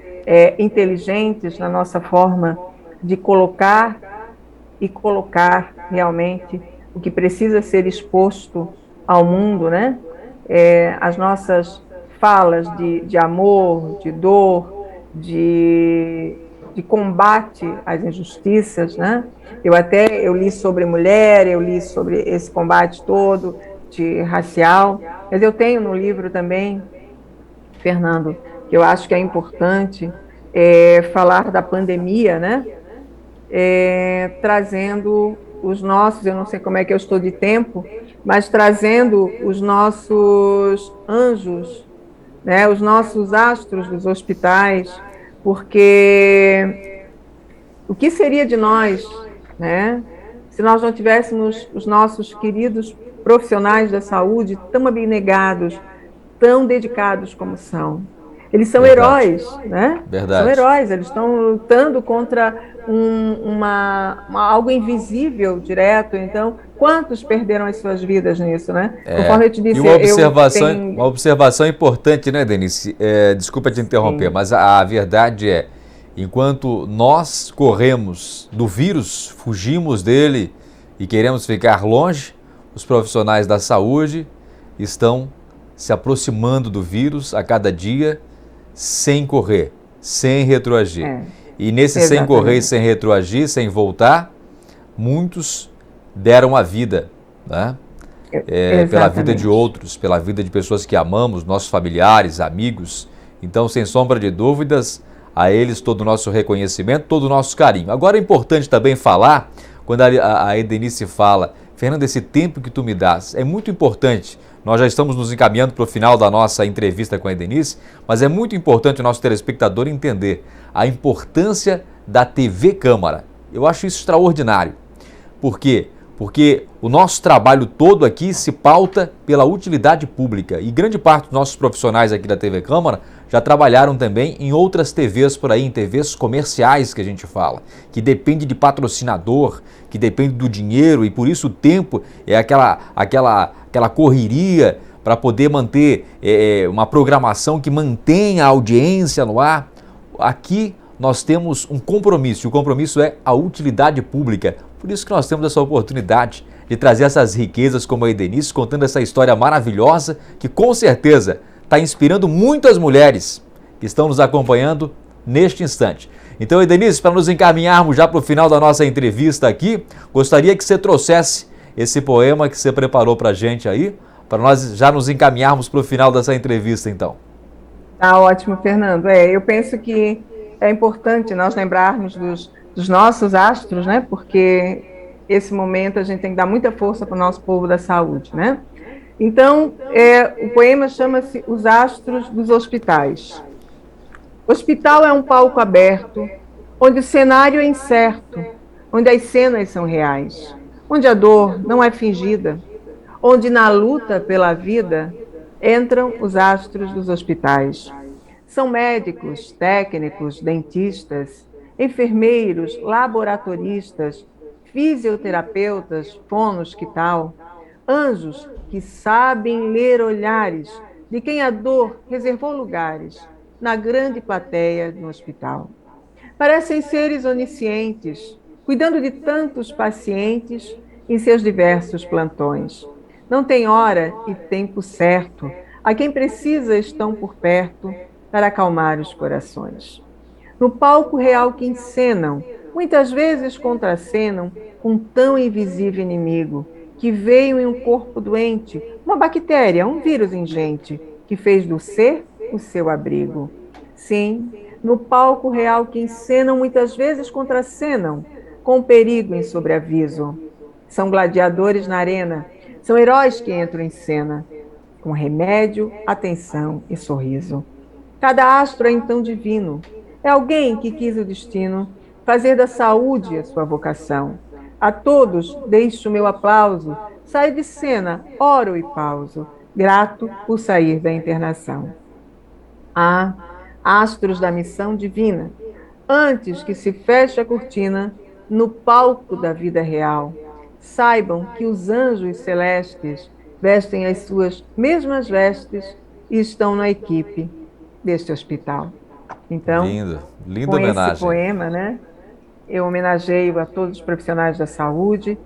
inteligentes na nossa forma de colocar realmente o que precisa ser exposto ao mundo, né? As nossas falas de amor, de dor, de combate às injustiças, né? Eu li sobre mulher, eu li sobre esse combate todo de racial, mas eu tenho no livro também, Fernando, que eu acho que é importante falar da pandemia, né? Trazendo os nossos, eu não sei como é que eu estou de tempo, mas trazendo os nossos anjos, né, os nossos astros dos hospitais, porque o que seria de nós, né, se nós não tivéssemos os nossos queridos profissionais da saúde tão abnegados, tão dedicados como são? Eles são Verdade. heróis, né? Verdade. São heróis, eles estão lutando contra algo invisível direto. Então, quantos perderam as suas vidas nisso, né? Conforme eu te disse, e uma observação importante, né, Denise? Desculpa te interromper, sim, mas a verdade é, enquanto nós corremos do vírus, fugimos dele e queremos ficar longe, os profissionais da saúde estão se aproximando do vírus a cada dia, sem correr, sem retroagir. E nesse exatamente, sem correr e sem retroagir, sem voltar, muitos deram a vida, né? Pela vida de outros, pela vida de pessoas que amamos, nossos familiares, amigos. Então, sem sombra de dúvidas, a eles todo o nosso reconhecimento, todo o nosso carinho. Agora é importante também falar, quando a Edenice fala, Fernando, esse tempo que tu me dás, é muito importante. Nós já estamos nos encaminhando para o final da nossa entrevista com a Edenice, mas é muito importante o nosso telespectador entender a importância da TV Câmara. Eu acho isso extraordinário. Por quê? Porque o nosso trabalho todo aqui se pauta pela utilidade pública e grande parte dos nossos profissionais aqui da TV Câmara já trabalharam também em outras TVs por aí, em TVs comerciais que a gente fala, que depende de patrocinador, que depende do dinheiro e por isso o tempo é aquela correria para poder manter uma programação que mantenha a audiência no ar. Aqui nós temos um compromisso, e o compromisso é a utilidade pública. Por isso que nós temos essa oportunidade de trazer essas riquezas como a Edenice, contando essa história maravilhosa que com certeza está inspirando muitas mulheres que estão nos acompanhando neste instante. Então, Edenice, para nos encaminharmos já para o final da nossa entrevista aqui, gostaria que você trouxesse esse poema que você preparou para a gente aí, para nós já nos encaminharmos para o final dessa entrevista, então. Tá ótimo, Fernando. Eu penso que é importante nós lembrarmos dos nossos astros, né? Porque esse momento a gente tem que dar muita força para o nosso povo da saúde, né? Então, o poema chama-se Os Astros dos Hospitais. O hospital é um palco aberto, onde o cenário é incerto, onde as cenas são reais, onde a dor não é fingida, onde na luta pela vida entram os astros dos hospitais. São médicos, técnicos, dentistas, enfermeiros, laboratoristas, fisioterapeutas, fonos, que tal? Anjos que sabem ler olhares de quem a dor reservou lugares na grande plateia do hospital. Parecem seres oniscientes, cuidando de tantos pacientes em seus diversos plantões. Não tem hora e tempo certo, a quem precisa estão por perto para acalmar os corações. No palco real que encenam, muitas vezes contracenam um tão invisível inimigo, que veio em um corpo doente, uma bactéria, um vírus ingente, que fez do ser o seu abrigo. Sim, no palco real que encenam, muitas vezes contracenam, com perigo em sobreaviso. São gladiadores na arena, são heróis que entram em cena, com remédio, atenção e sorriso. Cada astro é então divino. É alguém que quis o destino fazer da saúde a sua vocação. A todos deixo o meu aplauso. Saio de cena, oro e pauso, grato por sair da internação. Ah, astros da missão divina, antes que se feche a cortina no palco da vida real, saibam que os anjos celestes vestem as suas mesmas vestes e estão na equipe deste hospital. Então, linda com homenagem. esse poema, né, eu homenageio a todos os profissionais da saúde.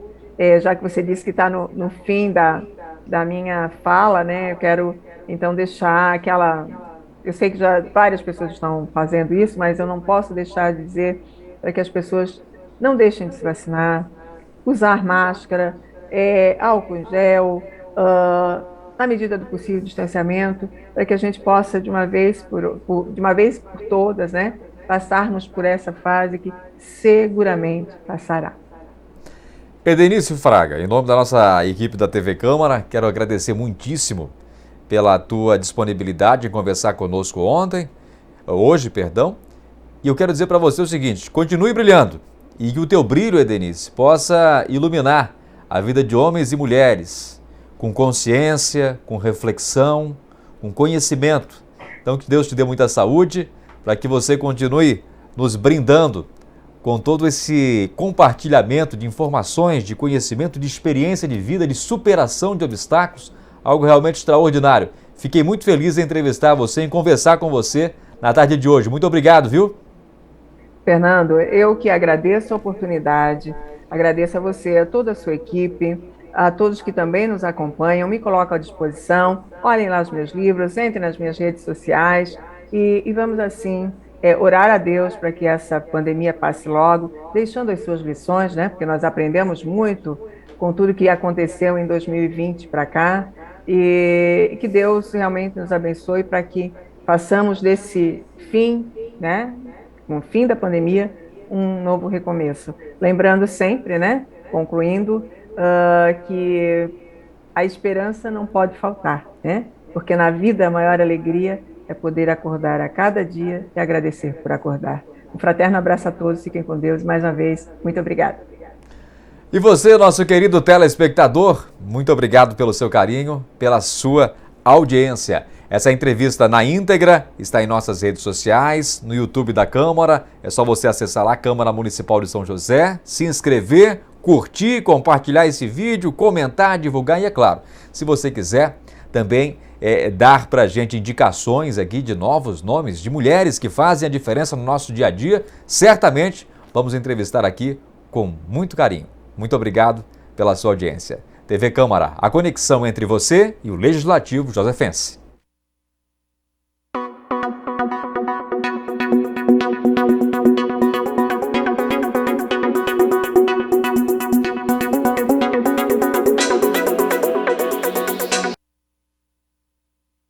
Já que você disse que está no fim da minha fala, né, eu quero então deixar aquela... Eu sei que já várias pessoas estão fazendo isso, mas eu não posso deixar de dizer para que as pessoas não deixem de se vacinar, usar máscara, álcool em gel, na medida do possível, distanciamento, para que a gente possa, de uma vez por todas, né, passarmos por essa fase que seguramente passará. Edenício Fraga, em nome da nossa equipe da TV Câmara, quero agradecer muitíssimo pela tua disponibilidade em conversar conosco hoje, e eu quero dizer para você o seguinte: continue brilhando e que o teu brilho, Edenício, possa iluminar a vida de homens e mulheres com consciência, com reflexão, com conhecimento. Então que Deus te dê muita saúde para que você continue nos brindando com todo esse compartilhamento de informações, de conhecimento, de experiência de vida, de superação de obstáculos, algo realmente extraordinário. Fiquei muito feliz em entrevistar você, em conversar com você na tarde de hoje. Muito obrigado, viu? Fernando, eu que agradeço a oportunidade, agradeço a você, a toda a sua equipe, a todos que também nos acompanham, me colocam à disposição, olhem lá os meus livros, entrem nas minhas redes sociais e vamos assim orar a Deus para que essa pandemia passe logo, deixando as suas lições, né? Porque nós aprendemos muito com tudo que aconteceu em 2020 para cá, e que Deus realmente nos abençoe para que façamos desse fim, né, com o fim da pandemia, um novo recomeço. Lembrando sempre, né, concluindo, que a esperança não pode faltar, né? Porque na vida a maior alegria é poder acordar a cada dia e agradecer por acordar. Um fraterno abraço a todos, fiquem com Deus. Mais uma vez, muito obrigada. E você, nosso querido telespectador, muito obrigado pelo seu carinho, pela sua audiência. Essa entrevista na íntegra está em nossas redes sociais, no YouTube da Câmara. É só você acessar lá, Câmara Municipal de São José, se inscrever, curtir, compartilhar esse vídeo, comentar, divulgar e, é claro, se você quiser também dar para a gente indicações aqui de novos nomes, de mulheres que fazem a diferença no nosso dia a dia, certamente vamos entrevistar aqui com muito carinho. Muito obrigado pela sua audiência. TV Câmara, a conexão entre você e o Legislativo Josefense.